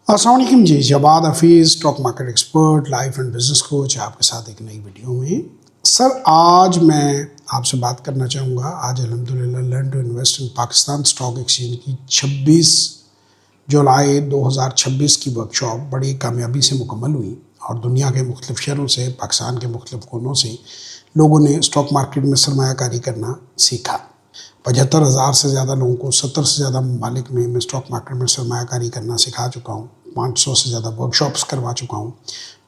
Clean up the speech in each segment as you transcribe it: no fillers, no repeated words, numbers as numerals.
अस्सलाम वालेकुम जी, Jawad Hafeez stock market expert, life and business coach आपके साथ एक नई वीडियो में। सर आज मैं आपसे बात करना चाहूँगा। आज अल्हम्दुलिल्लाह learn to invest in Pakistan stock exchange की 26 जुलाई 2026 की वर्कशॉप बड़ी कामयाबी से मुकम्मल हुई और दुनिया के मुख्तलिफ शहरों से, पाकिस्तान के मुख्तलिफ कोनों से लोगों ने स्टॉक मार्केट में सरमायाकारी करना सीखा। 75,000 से ज़्यादा लोगों को 70 से ज़्यादा ममालिक में मैं स्टॉक मार्केट में सरमायाकारी करना सिखा चुका हूँ। 500 से ज़्यादा वर्कशॉप्स करवा चुका हूँ।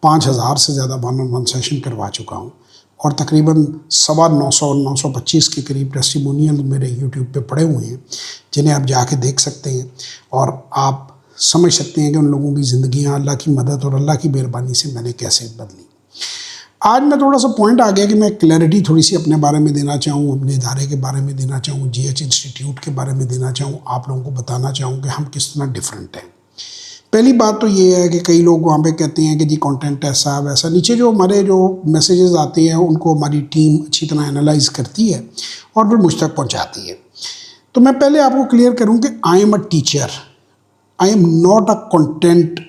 5,000 से ज़्यादा वन-ऑन-वन सेशन करवा चुका हूँ और तकरीबन 925 और 925 के करीब टेस्टिमोनियल मेरे यूट्यूब पे पड़े हुए हैं, जिन्हें आप जाके देख सकते हैं और आप समझ सकते हैं कि उन लोगों की ज़िंदगियाँ अल्लाह की मदद और अल्लाह की मेहरबानी से मैंने कैसे बदली। आज मैं थोड़ा सा पॉइंट आ गया कि मैं क्लैरिटी थोड़ी सी अपने बारे में देना चाहूँ, अपने इदारे के बारे में देना चाहूँ, GH इंस्टीट्यूट के बारे में देना चाहूँ, आप लोगों को बताना चाहूँ कि हम किस तरह डिफरेंट हैं। पहली बात तो ये है कि कई लोग वहाँ पे कहते हैं कि जी कंटेंट ऐसा वैसा। नीचे जो हमारे जो मैसेजेस आते हैं उनको हमारी टीम अच्छी तरह एनालाइज करती है और फिर मुझ तक पहुँचाती है। तो मैं पहले आपको क्लियर करूँ कि I am a teacher, I am not a content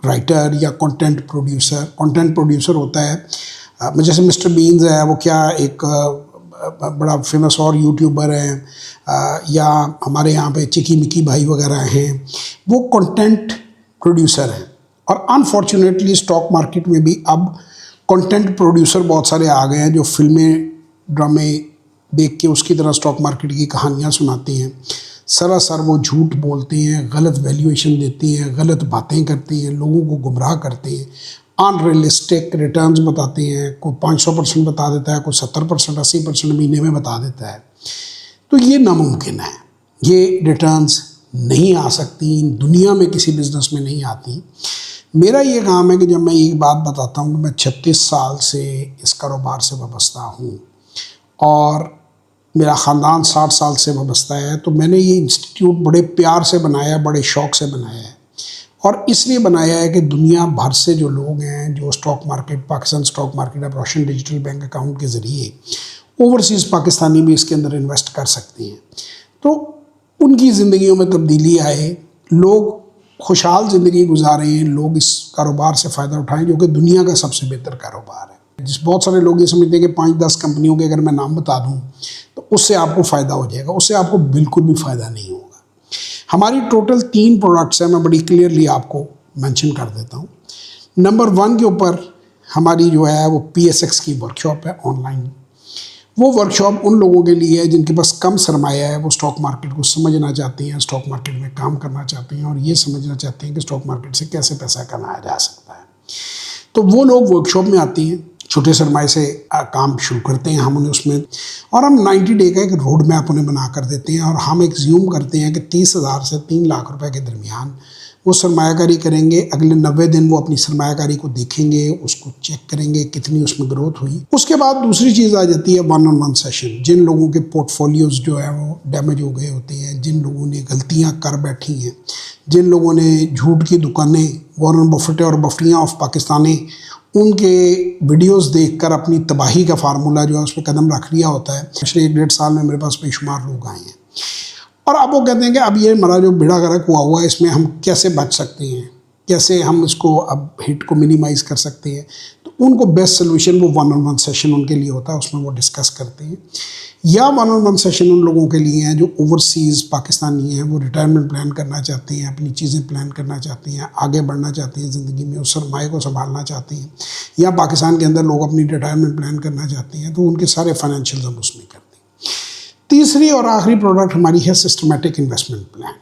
writer या कंटेंट प्रोड्यूसर। कंटेंट प्रोड्यूसर होता है जैसे मिस्टर बीन्स है, वो क्या एक बड़ा फेमस और यूट्यूबर हैं, या हमारे यहाँ पे चिकी मिकी भाई वगैरह हैं, वो कंटेंट प्रोड्यूसर हैं। और अनफॉर्चुनेटली स्टॉक मार्केट में भी अब कंटेंट प्रोड्यूसर बहुत सारे आ गए हैं जो फिल्में ड्रामे देख के उसकी तरह स्टॉक मार्केट की कहानियाँ सुनाते हैं। सरासर वो झूठ बोलते हैं, गलत वैल्यूएशन देते हैं, गलत बातें करते हैं, लोगों को गुमराह करते हैं, अनरियलिस्टिक रिटर्न्स बताते हैं। कोई 500% बता देता है, कोई 70%, 80% महीने में बता देता है। तो ये नामुमकिन है, ये रिटर्न्स नहीं आ सकती, दुनिया में किसी बिज़नेस में नहीं आती। मेरा ये काम है कि जब मैं एक बात बताता हूँ कि मैं 36 साल से इस कारोबार से वाबस्ता हूँ और मेरा ख़ानदान 60 साल से वाबस्ता है, तो मैंने ये इंस्टीट्यूट बड़े प्यार से बनाया, बड़े शौक़ से बनाया है। और इसलिए बनाया है कि दुनिया भर से जो लोग हैं जो stock market, Pakistan stock market अब रोशन डिजिटल बैंक अकाउंट के ज़रिए ओवरसीज़ पाकिस्तानी भी इसके अंदर इन्वेस्ट कर सकते हैं, तो उनकी ज़िंदगियों में तब्दीली आए, लोग खुशहाल ज़िंदगी गुजारें, लोग इस कारोबार से फ़ायदा उठाएं जो कि दुनिया का सबसे बेहतर कारोबार है। जिस बहुत सारे लोग ये समझते हैं कि 5-10 कंपनियों के अगर मैं नाम बता दूँ तो उससे आपको फ़ायदा हो जाएगा, उससे आपको बिल्कुल भी फ़ायदा नहीं होगा। हमारी टोटल 3 प्रोडक्ट्स हैं, मैं बड़ी क्लियरली आपको मेंशन कर देता हूँ। नंबर 1 के ऊपर हमारी जो है वो PSX की वर्कशॉप है ऑनलाइन। वो वर्कशॉप उन लोगों के लिए है जिनके पास कम सरमाया है, वो स्टॉक मार्केट को समझना चाहते हैं, स्टॉक मार्केट में काम करना चाहते हैं और ये समझना चाहते हैं कि स्टॉक मार्केट से कैसे पैसा कमाया जा सकता है। तो वो लोग वर्कशॉप में आते हैं, छोटे सरमाए से काम शुरू करते हैं हम उन्हें उसमें, और हम 90 डे का एक रोड मैप उन्हें बना कर देते हैं और हम एग्ज्यूम करते हैं कि 30,000 से 3 लाख रुपए के दरमियान वो सरमायाकारी करेंगे। अगले 90 दिन वो अपनी सरमायाकारी को देखेंगे, उसको चेक करेंगे कितनी उसमें ग्रोथ हुई। उसके बाद दूसरी चीज़ आ जाती है वन-ऑन-वन सेशन। जिन लोगों के पोर्टफोलियोज़ जो है वो डैमेज हो गए होते हैं, जिन लोगों ने गलतियाँ कर बैठी हैं, जिन लोगों ने झूठ की दुकानें, वॉरेन बफेट और बफरियाँ ऑफ पाकिस्तानी, उनके वीडियोस देखकर अपनी तबाही का फार्मूला जो है उस पर कदम रख लिया होता है। पिछले 1-1.5 साल में मेरे पास बेशुमार लोग आए हैं और अब वो कहते हैं कि अब ये हमारा जो बेड़ा गर्क हुआ है इसमें हम कैसे बच सकते हैं, कैसे हम इसको अब हिट को मिनिमाइज़ कर सकते हैं। तो उनको बेस्ट सोल्यूशन वो वन-ऑन-वन सेशन उनके लिए होता है, उसमें वो डिस्कस करते हैं। या वन-ऑन-वन सेशन उन लोगों के लिए हैं जो ओवरसीज़ पाकिस्तानी हैं, वो रिटायरमेंट प्लान करना चाहते हैं, अपनी चीज़ें प्लान करना चाहते हैं, आगे बढ़ना चाहते हैं ज़िंदगी में, उस सरमाए को संभालना चाहते हैं, या पाकिस्तान के अंदर लोग अपनी रिटायरमेंट प्लान करना चाहते हैं, तो उनके सारे फाइनेंशियल हम उसमें करते हैं। तीसरी और आखिरी प्रोडक्ट हमारी है सिस्टमैटिक इन्वेस्टमेंट प्लान।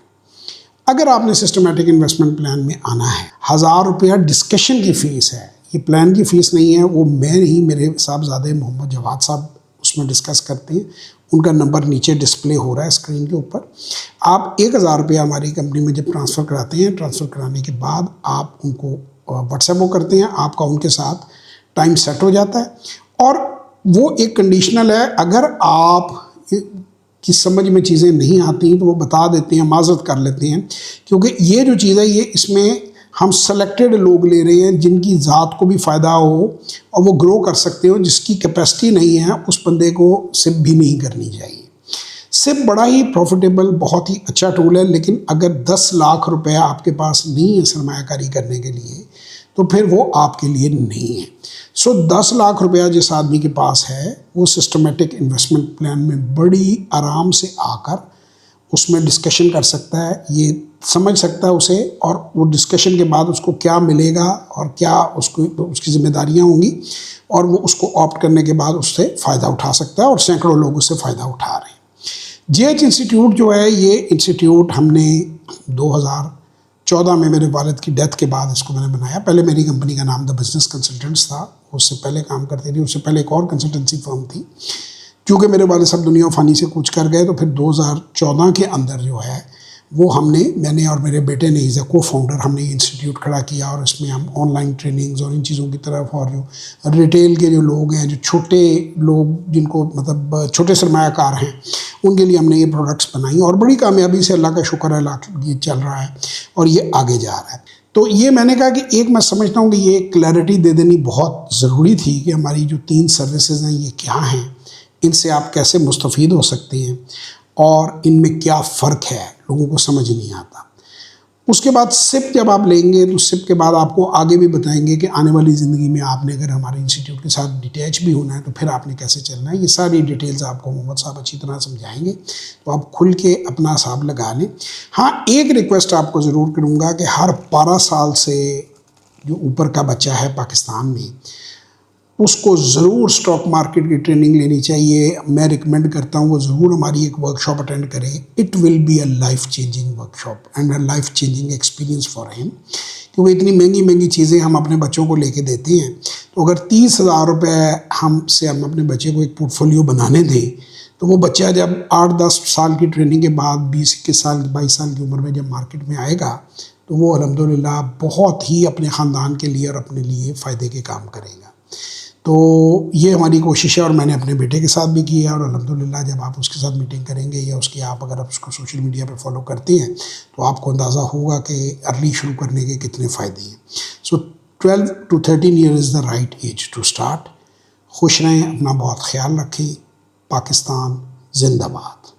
अगर आपने सिस्टमैटिक इन्वेस्टमेंट प्लान में आना है, 1000 रुपया डिस्कशन की फ़ीस है, ये प्लान की फ़ीस नहीं है। वो मैं नहीं, मेरे साहबजादे मोहम्मद जवाद साहब उसमें डिस्कस करते हैं। उनका नंबर नीचे डिस्प्ले हो रहा है स्क्रीन के ऊपर। आप 1000 रुपया हमारी कंपनी में जब ट्रांसफ़र कराते हैं, ट्रांसफ़र कराने के बाद आप उनको व्हाट्सएप वो करते हैं, आपका उनके साथ टाइम सेट हो जाता है और वो एक कंडीशनल है। अगर आप की समझ में चीज़ें नहीं आती तो वो बता देते हैं, माजरत कर लेते हैं, क्योंकि ये जो चीज़ है ये इसमें हम सेलेक्टेड लोग ले रहे हैं जिनकी ज़ात को भी फ़ायदा हो और वो ग्रो कर सकते हो। जिसकी कैपेसिटी नहीं है उस बंदे को सिप भी नहीं करनी चाहिए। सिप बड़ा ही प्रॉफिटेबल, बहुत ही अच्छा टूल है, लेकिन अगर 10 लाख रुपया आपके पास नहीं है सरमायाकारी करने के लिए तो फिर वो आपके लिए नहीं है। सो 10 लाख रुपया जिस आदमी के पास है वो सिस्टमेटिक इन्वेस्टमेंट प्लान में बड़ी आराम से आकर उसमें डिस्कशन कर सकता है, ये समझ सकता है उसे, और वो डिस्कशन के बाद उसको क्या मिलेगा और क्या उसको उसकी जिम्मेदारियां होंगी, और वो उसको ऑप्ट करने के बाद उससे फ़ायदा उठा सकता है, और सैकड़ों लोग उससे फ़ायदा उठा रहे हैं। जेएच इंस्टीट्यूट जो है, ये इंस्टीट्यूट हमने 2014 में मेरे वालिद की डेथ के बाद इसको मैंने बनाया। पहले मेरी कंपनी का नाम द बिजनेस कंसल्टेंट्स था, उससे पहले काम करती थी, उससे पहले एक और कंसल्टेंसी फर्म थी। क्योंकि मेरे वालिद साहब दुनिया फ़ानी से कूच कर गए तो फिर 2014 के अंदर जो है वो मैंने और मेरे बेटे ने एज ए को फाउंडर हमने इंस्टीट्यूट खड़ा किया, और इसमें हम ऑनलाइन ट्रेनिंग्स और इन चीज़ों की तरफ, और जो रिटेल के जो लोग हैं, जो छोटे लोग जिनको मतलब छोटे सरमायाकार हैं, उनके लिए हमने ये प्रोडक्ट्स बनाई, और बड़ी कामयाबी से अल्लाह का शुक्र है ये चल रहा है और ये आगे जा रहा है। तो ये मैंने कहा कि एक मैं समझता हूँ कि ये क्लैरिटी दे देनी बहुत ज़रूरी थी कि हमारी जो 3 सर्विसेज हैं ये क्या हैं, इनसे आप कैसे मुस्तफ़ीद हो सकते हैं और इनमें क्या फ़र्क है, लोगों को समझ नहीं आता। उसके बाद सिप जब आप लेंगे तो सिप के बाद आपको आगे भी बताएंगे कि आने वाली ज़िंदगी में आपने अगर हमारे इंस्टीट्यूट के साथ डिटैच भी होना है तो फिर आपने कैसे चलना है। ये सारी डिटेल्स आपको मोहम्मद साहब अच्छी तरह समझाएंगे, तो आप खुल के अपना हिसाब लगा लें। हाँ, एक रिक्वेस्ट आपको ज़रूर करूँगा कि हर 12 साल से जो ऊपर का बच्चा है पाकिस्तान में, उसको ज़रूर स्टॉक मार्केट की ट्रेनिंग लेनी चाहिए। मैं रिकमेंड करता हूँ वो ज़रूर हमारी एक वर्कशॉप अटेंड करें। It will be a life changing workshop and a life changing experience for him, क्योंकि इतनी महंगी महंगी चीज़ें हम अपने बच्चों को लेके देते हैं, तो अगर 30,000 रुपये हम अपने बच्चे को एक पोर्टफोलियो बनाने दें, तो वो बच्चा जब 8-10 साल की ट्रेनिंग के बाद 20-21 साल 22 साल की उम्र में जब मार्केट में आएगा तो वो अल्हम्दुलिल्लाह बहुत ही अपने ख़ानदान के लिए और अपने लिए फ़ायदे के काम करेगा। तो ये हमारी कोशिश है, और मैंने अपने बेटे के साथ भी की है, और अल्हम्दुलिल्लाह जब आप उसके साथ मीटिंग करेंगे या अगर आप उसको सोशल मीडिया पे फॉलो करते हैं तो आपको अंदाज़ा होगा कि अर्ली शुरू करने के कितने फ़ायदे हैं। So 12 to 13 year is the right age to start. खुश रहें, अपना बहुत ख्याल रखें। पाकिस्तान जिंदाबाद।